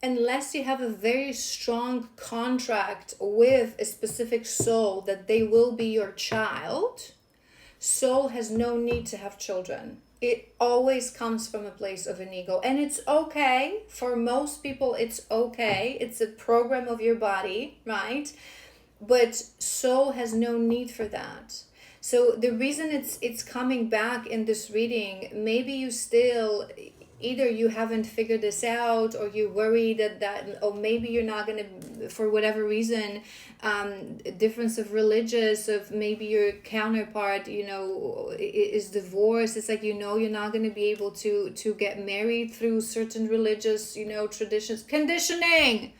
unless you have a very strong contract with a specific soul that they will be your child, soul has no need to have children. It always comes from a place of an ego. And it's okay. For most people, it's okay. It's a program of your body, right? But soul has no need for that. So the reason it's coming back in this reading, maybe you still, either you haven't figured this out, or you worry that or maybe you're not going to, for whatever reason, difference of religious, of maybe your counterpart, is divorced. It's like, you're not going to be able to get married through certain religious, traditions. Conditioning.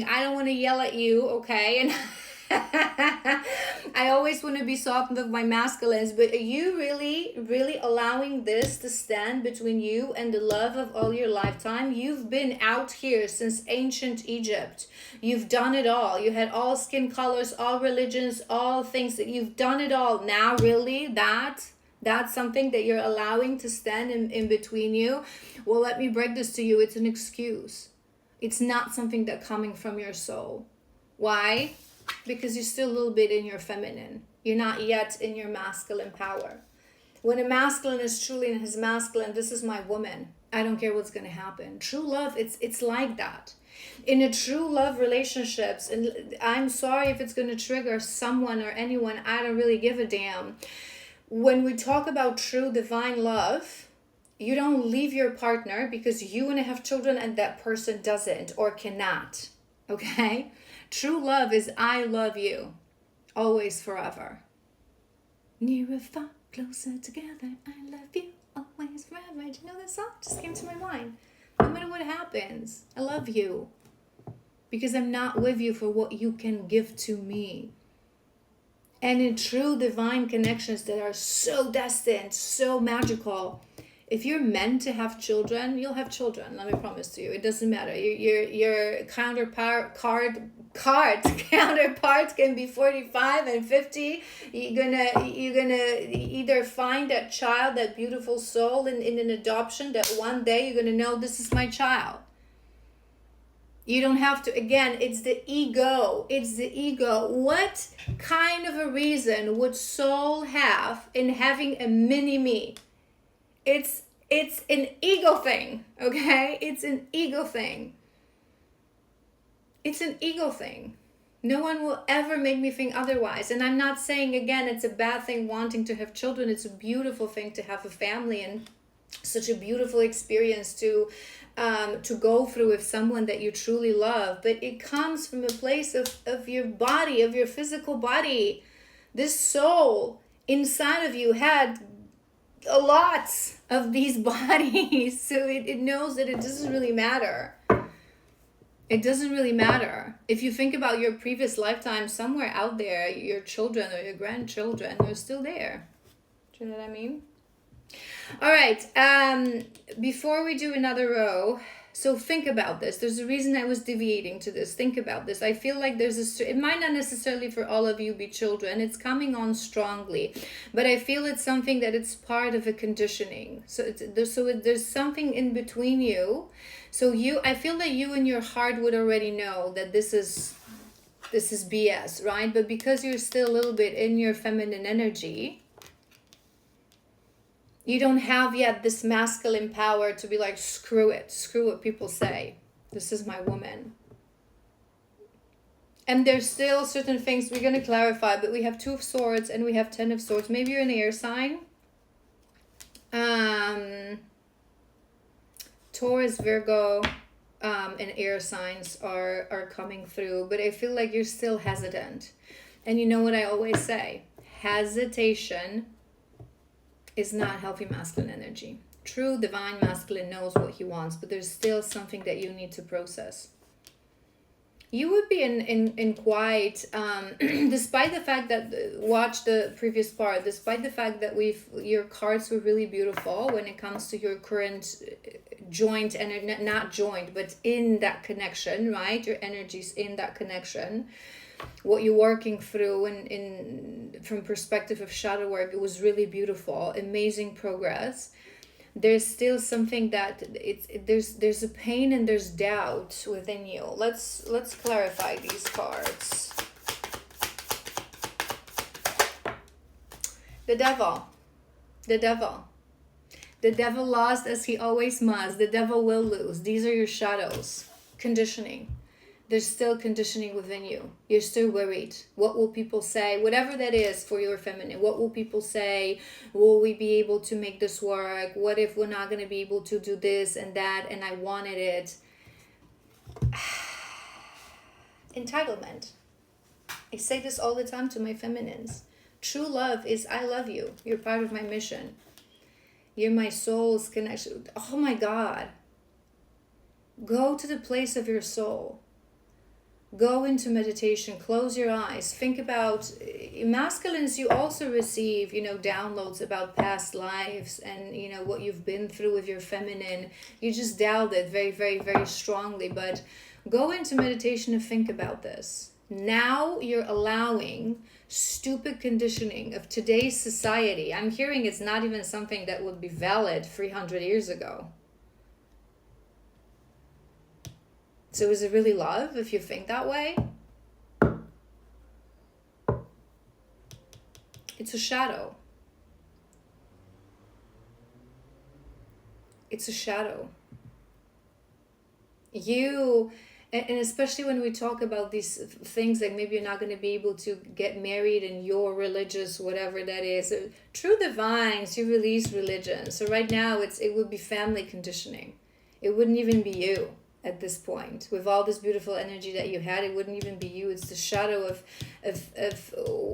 I don't want to yell at you, okay? And I always want to be soft with my masculines, but are you really, really allowing this to stand between you and the love of all your lifetime? You've been out here since ancient Egypt. You've done it all. You had all skin colors, all religions, all things. That you've done it all. Now, really, that's something that you're allowing to stand in between you? Well, let me break this to you. It's an excuse. It's not something that coming from your soul. Why? Because you're still a little bit in your feminine. You're not yet in your masculine power. When a masculine is truly in his masculine, this is my woman. I don't care what's going to happen. True love, it's like that. In a true love relationships, and I'm sorry if it's going to trigger someone or anyone, I don't really give a damn. When we talk about true divine love, you don't leave your partner because you want to have children and that person doesn't or cannot. Okay? True love is I love you. Always, forever. Near or far, closer together. I love you. Always, forever. Do you know that song? Just came to my mind. No matter what happens, I love you. Because I'm not with you for what you can give to me. And in true divine connections that are so destined, so magical, if you're meant to have children, you'll have children. Let me promise to you. It doesn't matter. Your counterpart can be 45 and 50. You're gonna either find that child, that beautiful soul in an adoption, that one day you're gonna know this is my child. You don't have to, again, it's the ego. What kind of a reason would soul have in having a mini-me? It's an ego thing, okay? It's an ego thing. No one will ever make me think otherwise. And I'm not saying, again, it's a bad thing wanting to have children. It's a beautiful thing to have a family, and such a beautiful experience to go through with someone that you truly love. But it comes from a place of your body, of your physical body. This soul inside of you had a lot of these bodies, so it knows that it doesn't really matter. It doesn't really matter. If you think about your previous lifetime, somewhere out there, your children or your grandchildren are still there. Do you know what I mean? All right, before we do another row, so think about this. There's a reason I was deviating to this. Think about this. I feel like it might not necessarily for all of you be children. It's coming on strongly, but I feel it's something that it's part of a conditioning. So there's something in between you. So I feel that you in your heart would already know that this is BS, right? But because you're still a little bit in your feminine energy, you don't have yet this masculine power to be like, screw what people say. This is my woman. And there's still certain things we're going to clarify, but we have 2 of Swords and we have 10 of Swords. Maybe you're an air sign. Taurus, Virgo, and air signs are coming through, but I feel like you're still hesitant. And you know what I always say? Hesitation is not healthy masculine energy. True divine masculine knows what he wants, but there's still something that you need to process. You would be in quite, despite the fact that, watch the previous part, despite the fact that your cards were really beautiful when it comes to your current joint, and not joint, but in that connection, right? Your energy's in that connection. What you're working through from perspective of shadow work, it was really beautiful, amazing progress. there's still something that there's a pain and there's doubt within you. Let's clarify these cards. The devil. The devil. The devil lost as he always must. The devil will lose. These are your shadows. Conditioning. There's still conditioning within you. You're still worried. What will people say? Whatever that is for your feminine. What will people say? Will we be able to make this work? What if we're not going to be able to do this and that and I wanted it? Entitlement. I say this all the time to my feminines. True love is I love you. You're part of my mission. You're my soul's connection. Oh my God. Go to the place of your soul. Go into meditation. Close your eyes. Think about masculines. You also receive, downloads about past lives and, what you've been through with your feminine. You just doubt it very, very, very strongly. But go into meditation and think about this. Now you're allowing stupid conditioning of today's society. I'm hearing it's not even something that would be valid 300 years ago. So is it really love if you think that way? It's a shadow. It's a shadow. And especially when we talk about these things, like maybe you're not going to be able to get married in your religious, whatever that is. True divines, you release religion. So right now it would be family conditioning. It wouldn't even be you at this point. With all this beautiful energy that you had, it wouldn't even be you. It's the shadow of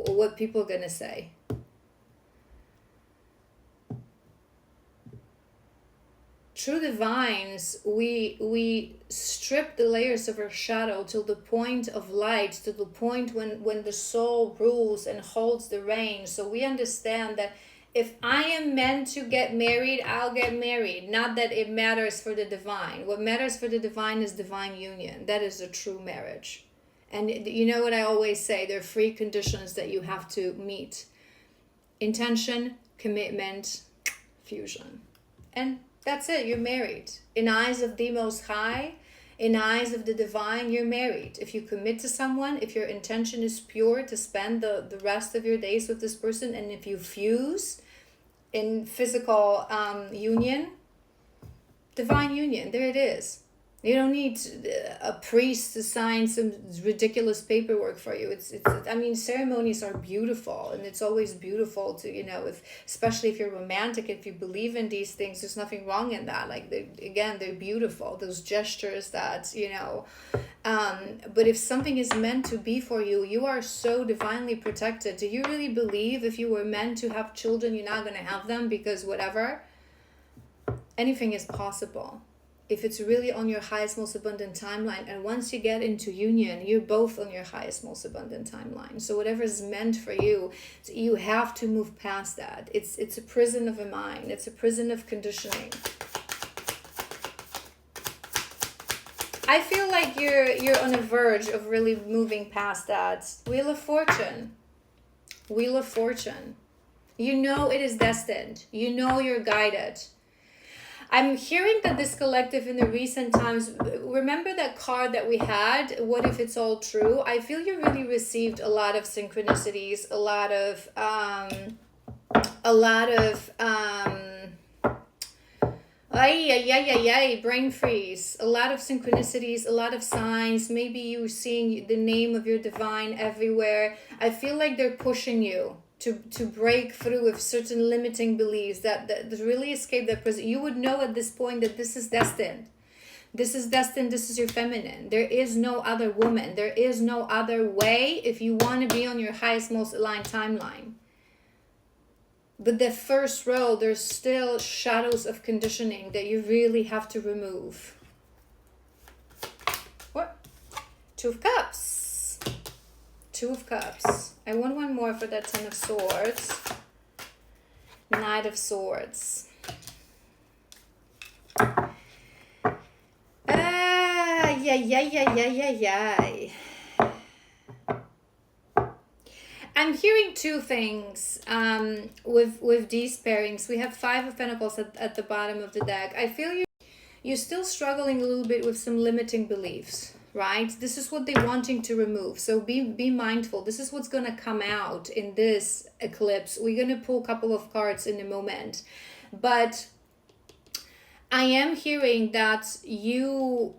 what people are going to say. True divines, we strip the layers of our shadow till the point of light, to the point when the soul rules and holds the reins. So we understand that if I am meant to get married, I'll get married. Not that it matters for the divine. What matters for the divine is divine union. That is a true marriage. And you know what I always say, there are 3 conditions that you have to meet. Intention, commitment, fusion. And that's it, you're married. In eyes of the Most High, in eyes of the divine, you're married. If you commit to someone, if your intention is pure to spend the rest of your days with this person, and if you fuse in physical union, divine union, there it is. You don't need a priest to sign some ridiculous paperwork for you. Ceremonies are beautiful, and it's always beautiful to, especially if you're romantic, if you believe in these things, there's nothing wrong in that. Like, they're beautiful, those gestures that, but if something is meant to be for you, you are so divinely protected. Do you really believe if you were meant to have children, you're not going to have them because whatever? Anything is possible. If it's really on your highest, most abundant timeline. And once you get into union, you're both on your highest, most abundant timeline. So whatever is meant for you, you have to move past that. It's a prison of a mind. It's a prison of conditioning. I feel like you're on the verge of really moving past that. Wheel of Fortune. Wheel of Fortune. You know it is destined. You know you're guided. I'm hearing that this collective in the recent times, remember that card that we had, what if it's all true? I feel you really received a lot of synchronicities, a lot of brain freeze, a lot of synchronicities, a lot of signs. Maybe you're seeing the name of your divine everywhere. I feel like they're pushing you to break through with certain limiting beliefs that really escape that prison. You would know at this point that this is destined. This is destined. This is your feminine. There is no other woman. There is no other way if you want to be on your highest, most aligned timeline. But the first row, there's still shadows of conditioning that you really have to remove. What? 2 of Cups. 2 of Cups. I want one more for that 10 of Swords. Knight of Swords. I'm hearing two things with these pairings. We have Five of Pentacles at the bottom of the deck. I feel you're still struggling a little bit with some limiting beliefs, right? This is what they're wanting to remove. So be mindful. This is what's going to come out in this eclipse. We're going to pull a couple of cards in a moment. But I am hearing that you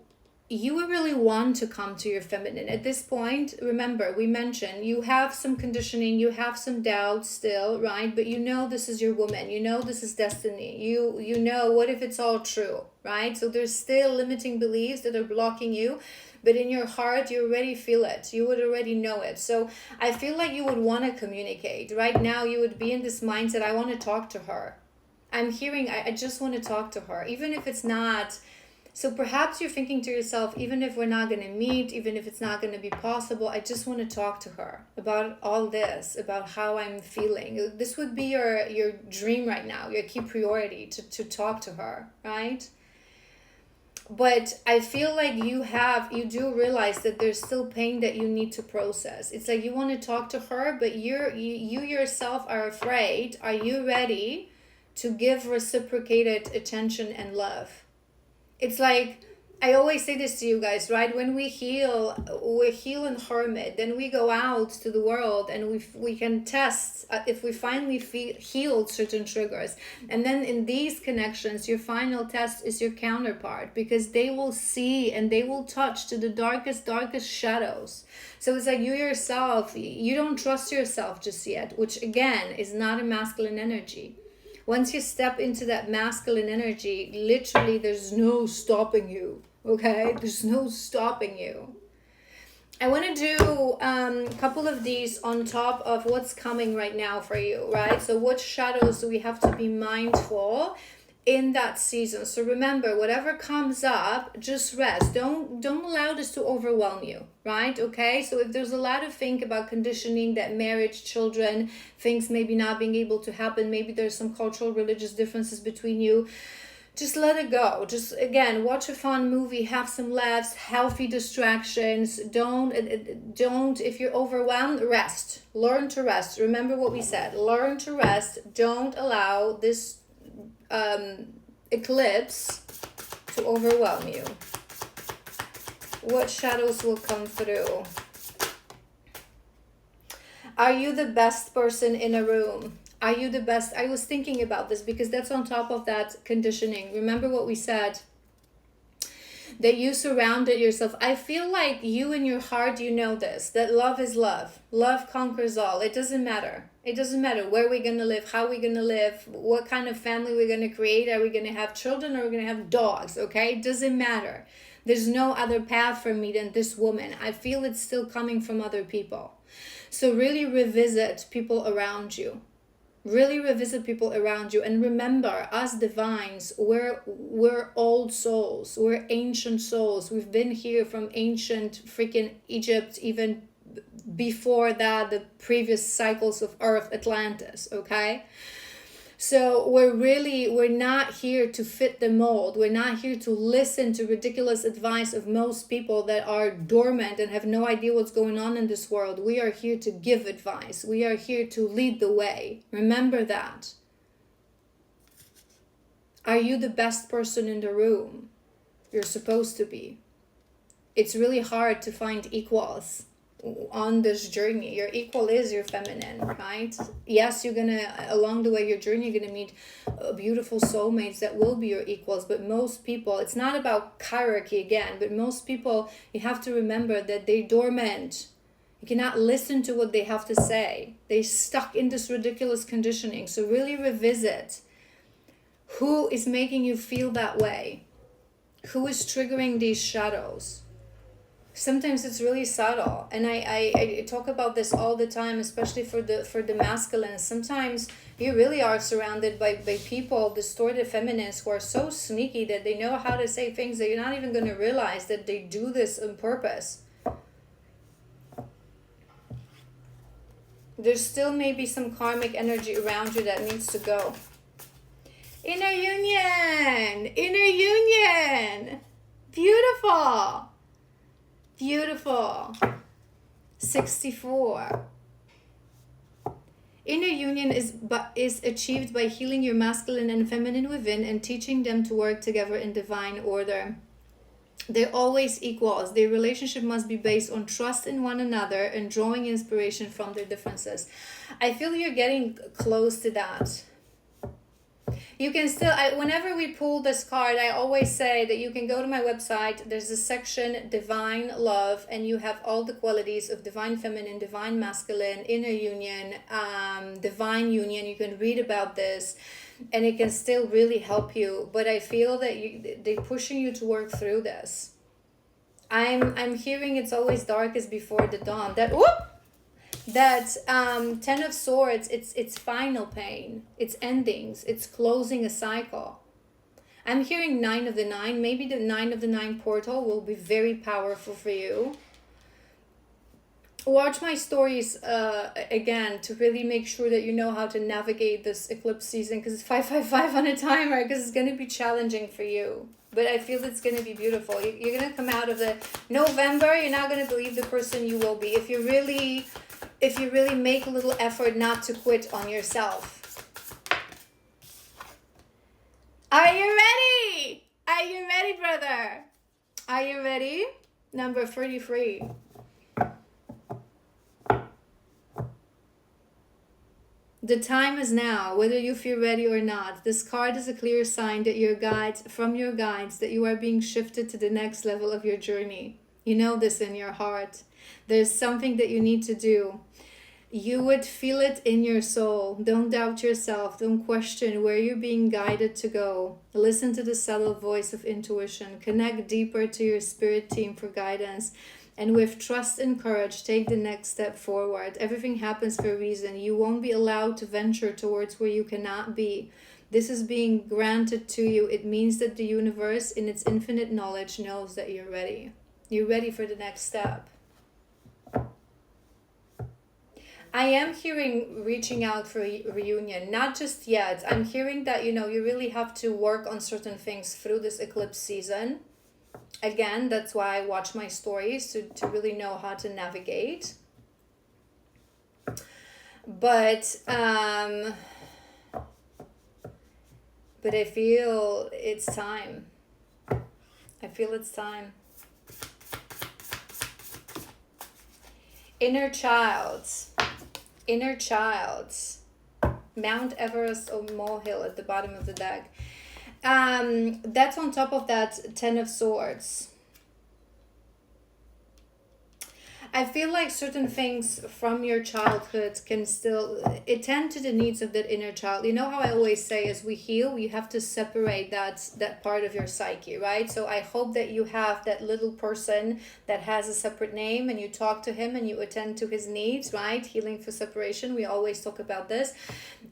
really want to come to your feminine. At this point, remember, we mentioned you have some conditioning, you have some doubts still, right? But you know this is your woman. You know this is destiny. You know, what if it's all true, right? So there's still limiting beliefs that are blocking you. But in your heart, you already feel it. You would already know it. So I feel like you would want to communicate. Right now, you would be in this mindset, I want to talk to her. I'm hearing, I just want to talk to her. Even if it's not... So perhaps you're thinking to yourself, even if we're not going to meet, even if it's not going to be possible, I just want to talk to her about all this, about how I'm feeling. This would be your dream right now, your key priority, to talk to her, right? But I feel like you do realize that there's still pain that you need to process. It's like you want to talk to her, but you yourself are afraid. Are you ready to give reciprocated attention and love? It's like, I always say this to you guys, right? When we heal in hermit, then we go out to the world and we can test if we finally healed certain triggers. And then in these connections, your final test is your counterpart, because they will see and they will touch to the darkest shadows. So it's like you yourself, you don't trust yourself just yet, which again is not a masculine energy. Once you step into that masculine energy, literally there's no stopping you, okay? There's no stopping you. I want to do a couple of these on top of what's coming right now for you, right? So what shadows do we have to be mindful in that season? So remember, whatever comes up, just rest. Don't allow this to overwhelm you, right? Okay, so if there's a lot of think about conditioning, that marriage, children, things maybe not being able to happen, maybe there's some cultural, religious differences between you, just let it go. Just, again, watch a fun movie, have some laughs, healthy distractions. Don't, if you're overwhelmed, rest. Learn to rest. Remember what we said, learn to rest. Don't allow this eclipse to overwhelm you. What shadows will come through? Are you the best person in a room? Are you the best? I was thinking about this because that's on top of that conditioning. Remember what we said, that you surrounded yourself. I feel like you in your heart, you know this, that love is love. Love conquers all. It doesn't matter. It doesn't matter where we're going to live, how we're going to live, what kind of family we're going to create. Are we going to have children or are we going to have dogs? Okay, it doesn't matter. There's no other path for me than this woman. I feel it's still coming from other people. So really revisit people around you. Really revisit people around you. And remember, us divines, we're old souls. We're ancient souls. We've been here from ancient freaking Egypt, even before that, the previous cycles of Earth, Atlantis, okay? So we're not here to fit the mold. We're not here to listen to ridiculous advice of most people that are dormant and have no idea what's going on in this world. We are here to give advice. We are here to lead the way. Remember that. Are you the best person in the room? You're supposed to be. It's really hard to find equals on this journey. Your equal is your feminine, right? Yes, you're gonna, along the way, your journey, you're gonna meet beautiful soulmates that will be your equals, but most people, it's not about hierarchy again, but most people, you have to remember that they're dormant. You cannot listen to what they have to say. They're stuck in this ridiculous conditioning. So really revisit who is making you feel that way, who is triggering these shadows. Sometimes it's really subtle, and I talk about this all the time, especially for the masculine. Sometimes you really are surrounded by people, distorted feminines, who are so sneaky that they know how to say things that you're not even going to realize that they do this on purpose. There's still maybe some karmic energy around you that needs to go. Inner union! Inner union! Beautiful! Beautiful. 64. Inner union is achieved by healing your masculine and feminine within and teaching them to work together in divine order. They're always equals. Their relationship must be based on trust in one another and drawing inspiration from their differences. I feel you're getting close to that. You can still, whenever we pull this card, I always say that you can go to my website. There's a section, Divine Love, and you have all the qualities of Divine Feminine, Divine Masculine, Inner Union, Divine Union. You can read about this, and it can still really help you. But I feel that they're pushing you to work through this. I'm hearing it's always darkest before the dawn. That 10 of Swords, it's final pain, it's endings, it's closing a cycle. I'm hearing 9 of the 9. Maybe the 9 of the 9 portal will be very powerful for you. Watch my stories again to really make sure that you know how to navigate this eclipse season, because it's 555 on a timer, because it's going to be challenging for you. But I feel it's going to be beautiful. You're going to come out of the November, you're not going to believe the person you will be if you really make a little effort not to quit on yourself. Are you ready? Are you ready, brother? Are you ready? Number 33. The time is now, whether you feel ready or not. This card is a clear sign that your guides, that you are being shifted to the next level of your journey. You know this in your heart. There's something that you need to do. You would feel it in your soul. Don't doubt yourself. Don't question where you're being guided to go. Listen to the subtle voice of intuition. Connect deeper to your spirit team for guidance. And with trust and courage, take the next step forward. Everything happens for a reason. You won't be allowed to venture towards where you cannot be. This is being granted to you. It means that the universe, in its infinite knowledge, knows that you're ready. You're ready for the next step. I am hearing reaching out for a reunion, not just yet. I'm hearing that, you really have to work on certain things through this eclipse season. Again, that's why I watch my stories to really know how to navigate. But I feel it's time. I feel it's time. Inner child. Mount Everest or molehill at the bottom of the deck. That's on top of that 10 of Swords. I feel like certain things from your childhood can still attend to the needs of that inner child. You know how I always say, as we heal, we have to separate that part of your psyche, right? So I hope that you have that little person that has a separate name and you talk to him and you attend to his needs, right? Healing for separation. We always talk about this.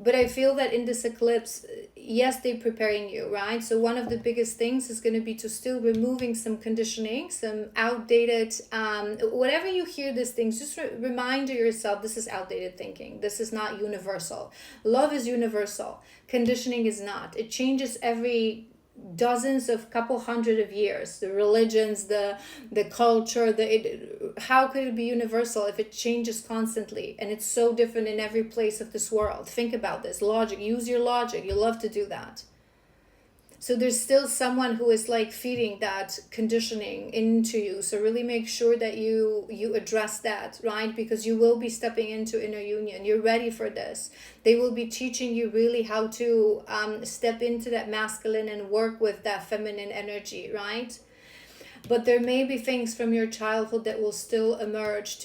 But I feel that in this eclipse, yes, they're preparing you, right? So one of the biggest things is going to be to still removing some conditioning, some outdated, whatever you hear these things, just remind yourself this is outdated thinking. This is not universal. Love is universal. Conditioning is not. It changes every dozens of couple hundred of years. The religions, the culture, how could it be universal if it changes constantly? And it's so different in every place of this world. Think about this. Logic. Use your logic. You love to do that. So there's still someone who is like feeding that conditioning into you. So really make sure that you address that, right? Because you will be stepping into inner union. You're ready for this. They will be teaching you really how to step into that masculine and work with that feminine energy, right? But there may be things from your childhood that will still emerge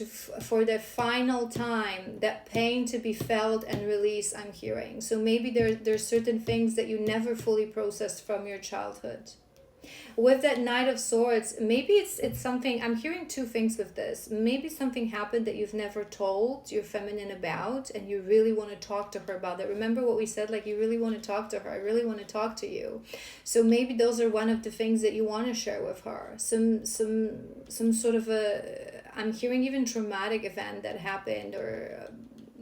for the final time, that pain to be felt and released, I'm hearing. So maybe there's certain things that you never fully processed from your childhood. With that Knight of Swords, maybe it's something, I'm hearing two things with this. Maybe something happened that you've never told your feminine about and you really want to talk to her about that. Remember what we said, like you really want to talk to her. I really want to talk to you. So maybe those are one of the things that you want to share with her. Some sort of I'm hearing even traumatic event that happened, or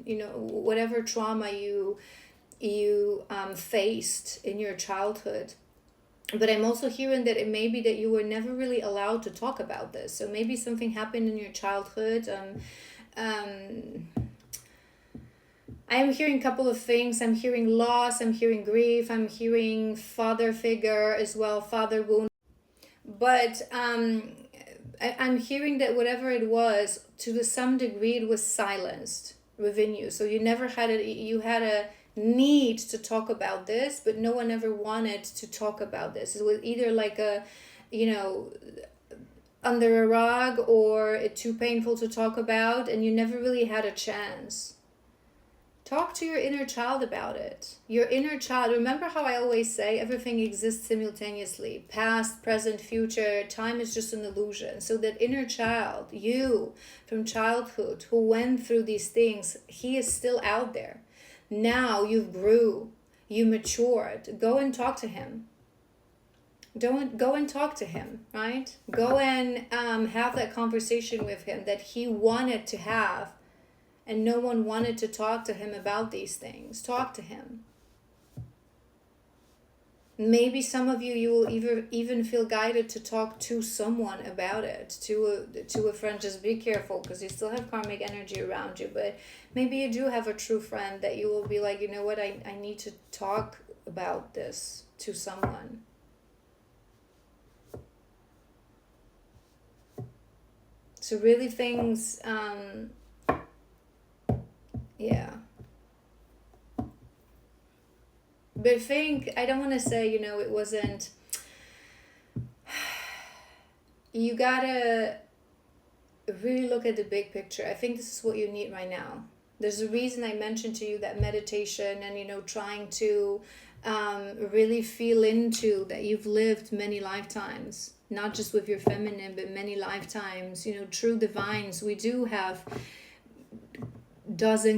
whatever trauma you faced in your childhood. But I'm also hearing that it may be that you were never really allowed to talk about this. So maybe something happened in your childhood. I am hearing a couple of things. I'm hearing loss, I'm hearing grief, I'm hearing father figure as well, father wound. But I'm hearing that whatever it was, to some degree, it was silenced within you. So you never had it, you had a need to talk about this, but no one ever wanted to talk about this. It was either like a, you know, under a rug, or it too painful to talk about, and you never really had a chance. Talk to your inner child about it. Your inner child, remember how I always say everything exists simultaneously. Past, present, future, time is just an illusion. So that inner child, you from childhood who went through these things, he is still out there. Now you grew, you matured. Go and talk to him. Go and talk to him, right? Go and have that conversation with him that he wanted to have, and no one wanted to talk to him about these things. Talk to him. Maybe some of you will even feel guided to talk to someone about it, to a friend. Just be careful, because you still have karmic energy around you, but maybe you do have a true friend that you will be like, you know what, I need to talk about this to someone. So really things, yeah. But I don't want to say, you know, it wasn't, you gotta really look at the big picture. I think this is what you need right now. There's a reason I mentioned to you that meditation and, you know, trying to really feel into that you've lived many lifetimes, not just with your feminine, but many lifetimes, you know, true divines. We do have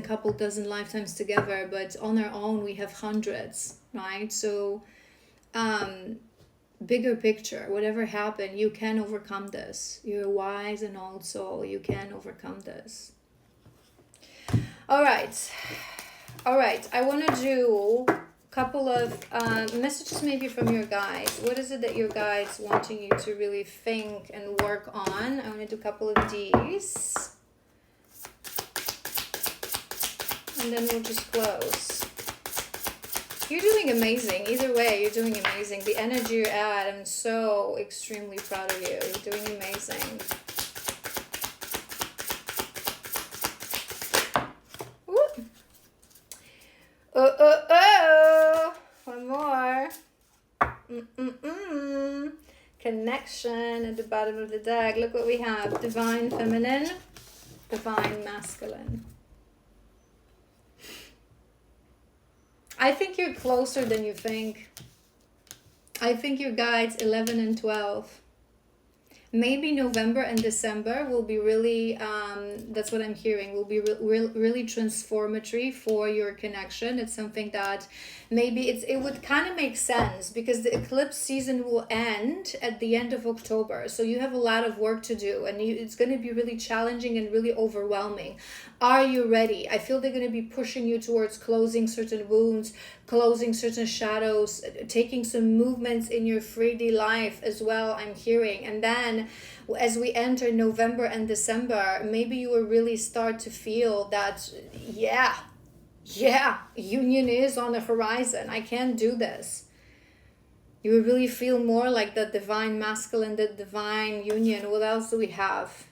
couple dozen lifetimes together, but on our own we have hundreds, right? So bigger picture, whatever happened, you can overcome this. You're a wise and old soul. You can overcome this. All right. I want to do a couple of messages maybe from your guides. What is it that your guides wanting you to really think and work on? I want to do a couple of these. And then we'll just close. You're doing amazing. Either way, you're doing amazing. The energy you're at, I'm so extremely proud of you. You're doing amazing. Whoop. Oh. One more. Connection at the bottom of the deck. Look what we have. Divine feminine, divine masculine. I think you're closer than you think. I think your guides 11 and 12. Maybe November and December will be really, that's what I'm hearing, will be really transformatory for your connection. It's something that maybe it would kind of make sense, because the eclipse season will end at the end of October. So you have a lot of work to do, and it's going to be really challenging and really overwhelming. Are you ready? I feel they're going to be pushing you towards closing certain wounds, closing certain shadows, taking some movements in your 3D life as well, I'm hearing. And then as we enter November and December, maybe you will really start to feel that, yeah, union is on the horizon. I can do this. You will really feel more like the divine masculine, the divine union. What else do we have?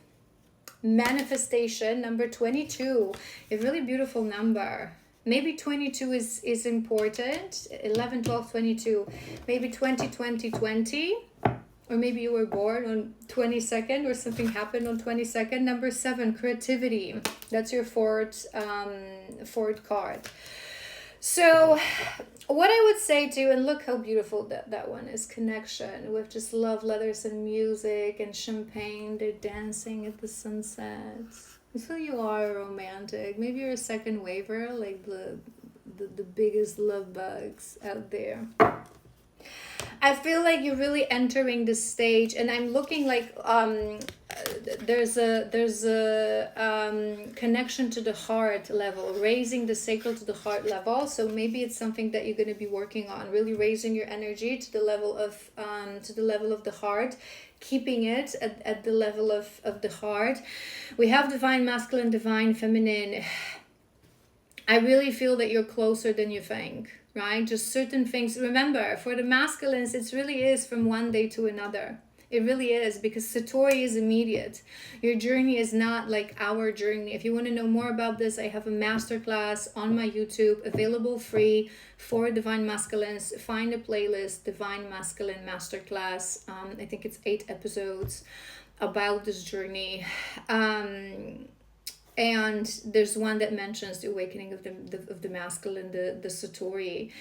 Manifestation, number 22, a really beautiful number. Maybe 22 is important. 11, 12, 22. Maybe 20, 20, 20. Or maybe you were born on 22nd, or something happened on 22nd. Number 7, creativity. That's your fourth card. So what I would say to you, and look how beautiful that one is, connection with just love letters and music and champagne. They're dancing at the sunset. I feel you are romantic. Maybe you're a second waver, like the biggest love bugs out there. I feel like you're really entering this stage, and I'm looking like there's a connection to the heart level, raising the sacral to the heart level. So maybe it's something that you're going to be working on, really raising your energy to the level of the heart, keeping it at the level of the heart. We have divine masculine, divine feminine. I really feel that you're closer than you think, right? Just certain things. Remember, for the masculines, it really is from one day to another. It really is, because Satori is immediate. Your journey is not like our journey. If you want to know more about this, I have a masterclass on my YouTube, available free for Divine Masculines. Find a playlist, Divine Masculine Masterclass. I think it's 8 episodes about this journey. And there's one that mentions the awakening of the masculine, the Satori.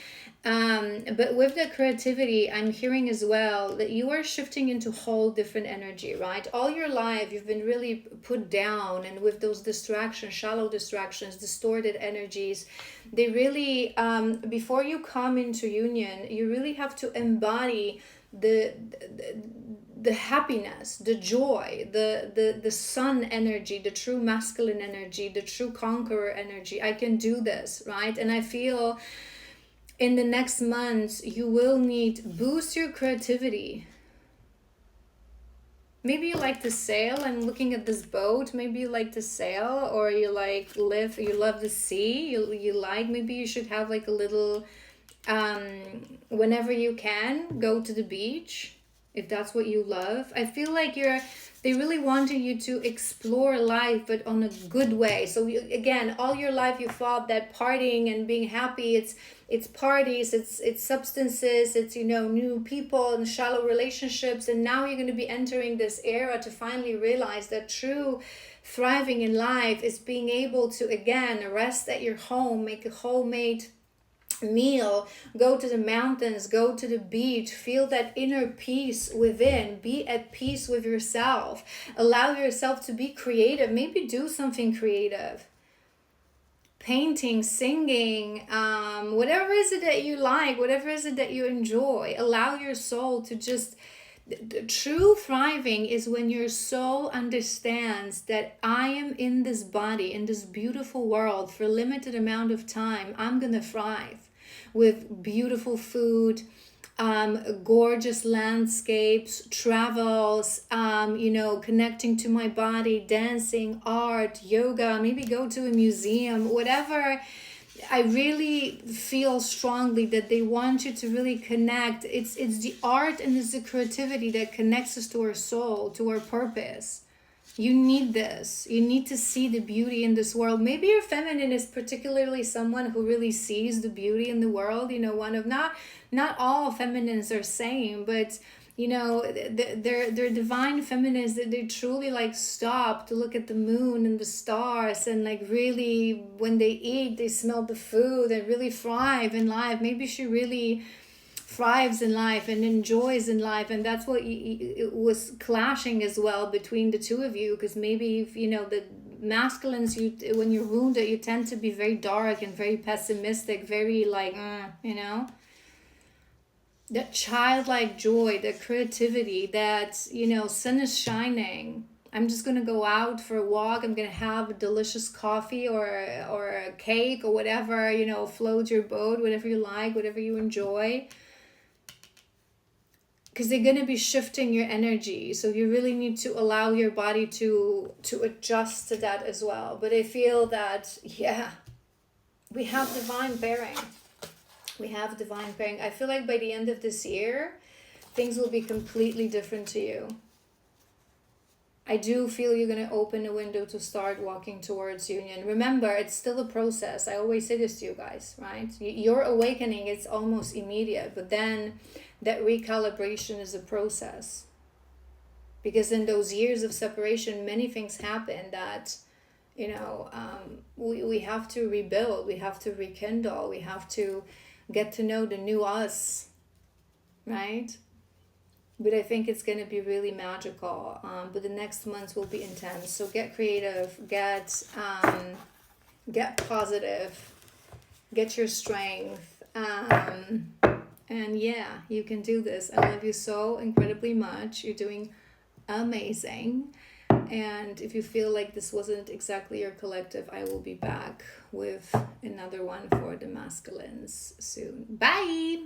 But with the creativity, I'm hearing as well that you are shifting into whole different energy, right? All your life you've been really put down, and with those distractions, shallow distractions, distorted energies, they really before you come into union, you really have to embody the happiness, the joy, the sun energy, the true masculine energy, the true conqueror energy. I can do this, right? And I feel in the next months you will need boost your creativity. Maybe you like to sail. I'm looking at this boat. Maybe you like to sail, or you like live, you love the sea. You like, maybe you should have like a little whenever you can, go to the beach, if that's what you love. I feel like they really wanted you to explore life, but on a good way. So again, all your life you thought that partying and being happy, it's parties, it's substances, it's new people and shallow relationships. And now you're going to be entering this era to finally realize that true thriving in life is being able to, again, rest at your home, make a homemade meal, go to the mountains, go to the beach, feel that inner peace within, be at peace with yourself, allow yourself to be creative, maybe do something creative, painting, singing, whatever is it that you like, whatever is it that you enjoy. Allow your soul to just, true thriving is when your soul understands that I am in this body, in this beautiful world for a limited amount of time. I'm gonna thrive with beautiful food, gorgeous landscapes, travels, connecting to my body, dancing, art, yoga, maybe go to a museum, whatever. I really feel strongly that they want you to really connect. It's the art and it's the creativity that connects us to our soul, to our purpose. You need this. You need to see the beauty in this world. Maybe your feminine is particularly someone who really sees the beauty in the world. One of, not all feminines are same, but they're divine feminines, that they truly like stop to look at the moon and the stars, and like really when they eat they smell the food and really thrive in life. Maybe she really thrives in life and enjoys in life, and that's what it was clashing as well between the two of you, because maybe the masculines, when you're wounded, you tend to be very dark and very pessimistic, very like that childlike joy, that creativity, that sun is shining, I'm just gonna go out for a walk, I'm gonna have a delicious coffee or a cake or whatever, float your boat, whatever you like, whatever you enjoy, because they're going to be shifting your energy. So you really need to allow your body to adjust to that as well. But I feel that, we have divine pairing. I feel like by the end of this year, things will be completely different to you. I do feel you're going to open a window to start walking towards union. Remember, it's still a process. I always say this to you guys, right? Your awakening is almost immediate, but then that recalibration is a process. Because in those years of separation, many things happen that, we have to rebuild, we have to rekindle, we have to get to know the new us, right? But I think it's going to be really magical. But the next months will be intense. So get creative, get positive, get your strength. And you can do this. I love you so incredibly much. You're doing amazing. And if you feel like this wasn't exactly your collective, I will be back with another one for the masculines soon. Bye!